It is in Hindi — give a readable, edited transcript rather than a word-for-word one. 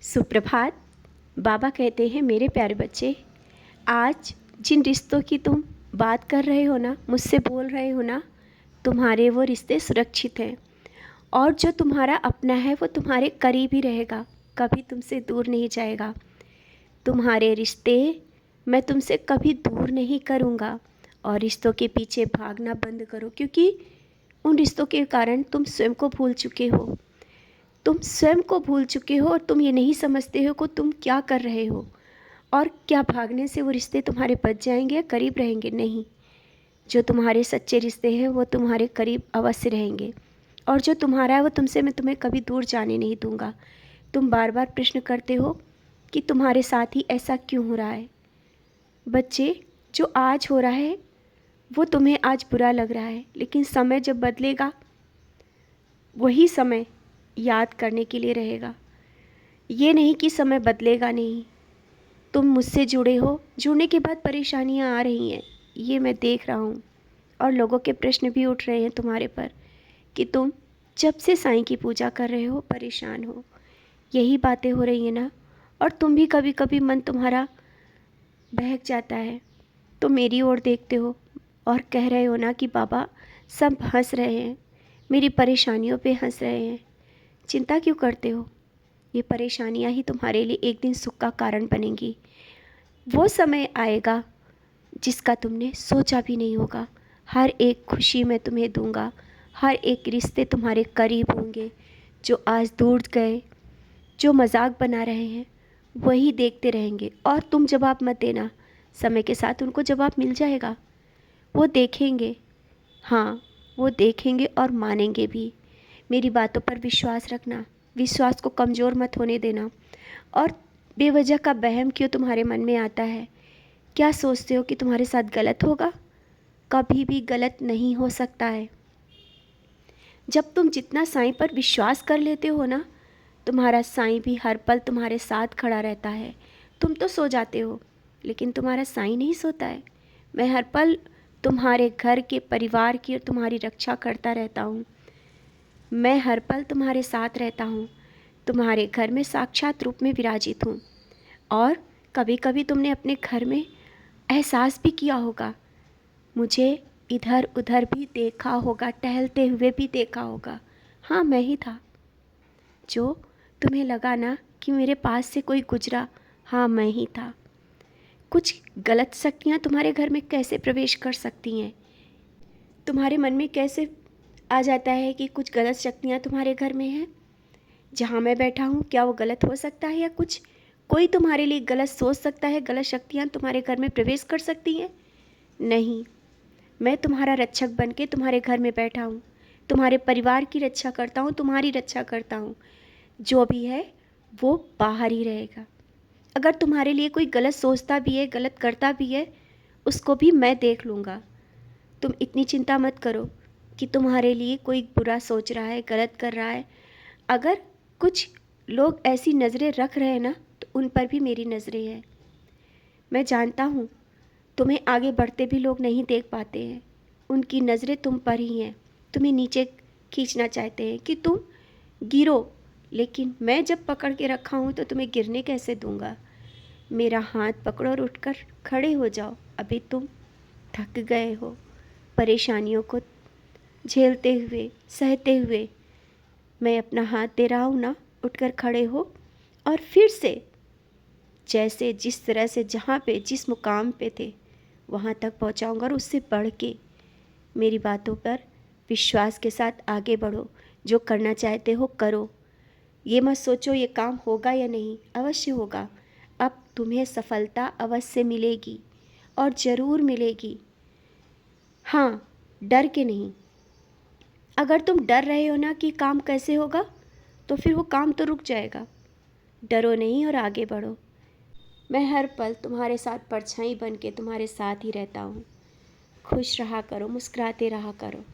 सुप्रभात। बाबा कहते हैं, मेरे प्यारे बच्चे, आज जिन रिश्तों की तुम बात कर रहे हो ना, मुझसे बोल रहे हो ना, तुम्हारे वो रिश्ते सुरक्षित हैं। और जो तुम्हारा अपना है वो तुम्हारे करीब ही रहेगा, कभी तुमसे दूर नहीं जाएगा। तुम्हारे रिश्ते मैं तुमसे कभी दूर नहीं करूँगा। और रिश्तों के पीछे भागना बंद करो, क्योंकि उन रिश्तों के कारण तुम स्वयं को भूल चुके हो। तुम स्वयं को भूल चुके हो और तुम ये नहीं समझते हो कि तुम क्या कर रहे हो और क्या भागने से वो रिश्ते तुम्हारे बच जाएंगे या करीब रहेंगे। नहीं, जो तुम्हारे सच्चे रिश्ते हैं वो तुम्हारे करीब अवश्य रहेंगे, और जो तुम्हारा है वो तुमसे मैं तुम्हें कभी दूर जाने नहीं दूंगा। तुम बार बार प्रश्न करते हो कि तुम्हारे साथ ही ऐसा क्यों हो रहा है। बच्चे, जो आज हो रहा है वो तुम्हें आज बुरा लग रहा है, लेकिन समय जब बदलेगा वही समय याद करने के लिए रहेगा। ये नहीं कि समय बदलेगा नहीं। तुम मुझसे जुड़े हो, जुड़ने के बाद परेशानियां आ रही हैं, ये मैं देख रहा हूँ। और लोगों के प्रश्न भी उठ रहे हैं तुम्हारे पर कि तुम जब से साईं की पूजा कर रहे हो परेशान हो। यही बातें हो रही हैं ना। और तुम भी कभी कभी मन तुम्हारा बहक जाता है, तो मेरी ओर देखते हो और कह रहे हो ना कि बाबा सब हंस रहे हैं, मेरी परेशानियों पे हंस रहे हैं। चिंता क्यों करते हो? ये परेशानियां ही तुम्हारे लिए एक दिन सुख का कारण बनेंगी। वो समय आएगा जिसका तुमने सोचा भी नहीं होगा। हर एक खुशी मैं तुम्हें दूंगा, हर एक रिश्ते तुम्हारे करीब होंगे। जो आज दूर गए, जो मजाक बना रहे हैं, वही देखते रहेंगे। और तुम जवाब मत देना, समय के साथ उनको जवाब मिल जाएगा। वो देखेंगे, हाँ वो देखेंगे और मानेंगे भी। मेरी बातों पर विश्वास रखना, विश्वास को कमज़ोर मत होने देना। और बेवजह का वहम क्यों तुम्हारे मन में आता है? क्या सोचते हो कि तुम्हारे साथ गलत होगा? कभी भी गलत नहीं हो सकता है। जब तुम जितना साईं पर विश्वास कर लेते हो ना, तुम्हारा साईं भी हर पल तुम्हारे साथ खड़ा रहता है। तुम तो सो जाते हो, लेकिन तुम्हारा साईं नहीं सोता है। मैं हर पल तुम्हारे घर के, परिवार की और तुम्हारी रक्षा करता रहता हूँ। मैं हर पल तुम्हारे साथ रहता हूँ, तुम्हारे घर में साक्षात रूप में विराजित हूँ। और कभी कभी तुमने अपने घर में एहसास भी किया होगा, मुझे इधर उधर भी देखा होगा, टहलते हुए भी देखा होगा। हाँ, मैं ही था। जो तुम्हें लगा ना कि मेरे पास से कोई गुजरा, हाँ मैं ही था। कुछ गलत शक्तियाँ तुम्हारे घर में कैसे प्रवेश कर सकती हैं? तुम्हारे मन में कैसे आ जाता है कि कुछ गलत शक्तियाँ तुम्हारे घर में हैं? जहाँ मैं बैठा हूँ क्या वो गलत हो सकता है? या कुछ कोई तुम्हारे लिए गलत सोच सकता है? गलत शक्तियाँ तुम्हारे घर में प्रवेश कर सकती हैं? नहीं, मैं तुम्हारा रक्षक बन के तुम्हारे घर में बैठा हूँ, तुम्हारे परिवार की रक्षा करता हूँ, तुम्हारी रक्षा करता हूँ। जो भी है वो बाहर ही रहेगा। अगर तुम्हारे लिए कोई गलत सोचता भी है, गलत करता भी है, उसको भी मैं देख लूँगा। तुम इतनी चिंता मत करो कि तुम्हारे लिए कोई बुरा सोच रहा है, गलत कर रहा है। अगर कुछ लोग ऐसी नज़रें रख रहे हैं ना, तो उन पर भी मेरी नज़रें हैं। मैं जानता हूँ तुम्हें आगे बढ़ते भी लोग नहीं देख पाते हैं, उनकी नज़रें तुम पर ही हैं। तुम्हें नीचे खींचना चाहते हैं कि तुम गिरो, लेकिन मैं जब पकड़ के रखा हूँ तो तुम्हें गिरने कैसे दूंगा। मेरा हाथ पकड़ो और उठकर खड़े हो जाओ। अभी तुम थक गए हो परेशानियों को झेलते हुए, सहते हुए। मैं अपना हाथ दे रहा हूँ ना, उठकर खड़े हो और फिर से जैसे जिस तरह से जहाँ पे जिस मुकाम पे थे वहाँ तक पहुँचाऊँगा, और उससे बढ़ के। मेरी बातों पर विश्वास के साथ आगे बढ़ो। जो करना चाहते हो करो। ये मत सोचो ये काम होगा या नहीं, अवश्य होगा। अब तुम्हें सफलता अवश्य मिलेगी और ज़रूर मिलेगी। हाँ, डर के नहीं। अगर तुम डर रहे हो ना कि काम कैसे होगा, तो फिर वो काम तो रुक जाएगा। डरो नहीं और आगे बढ़ो। मैं हर पल तुम्हारे साथ परछाई बन के तुम्हारे साथ ही रहता हूँ। खुश रहा करो, मुस्कुराते रहा करो।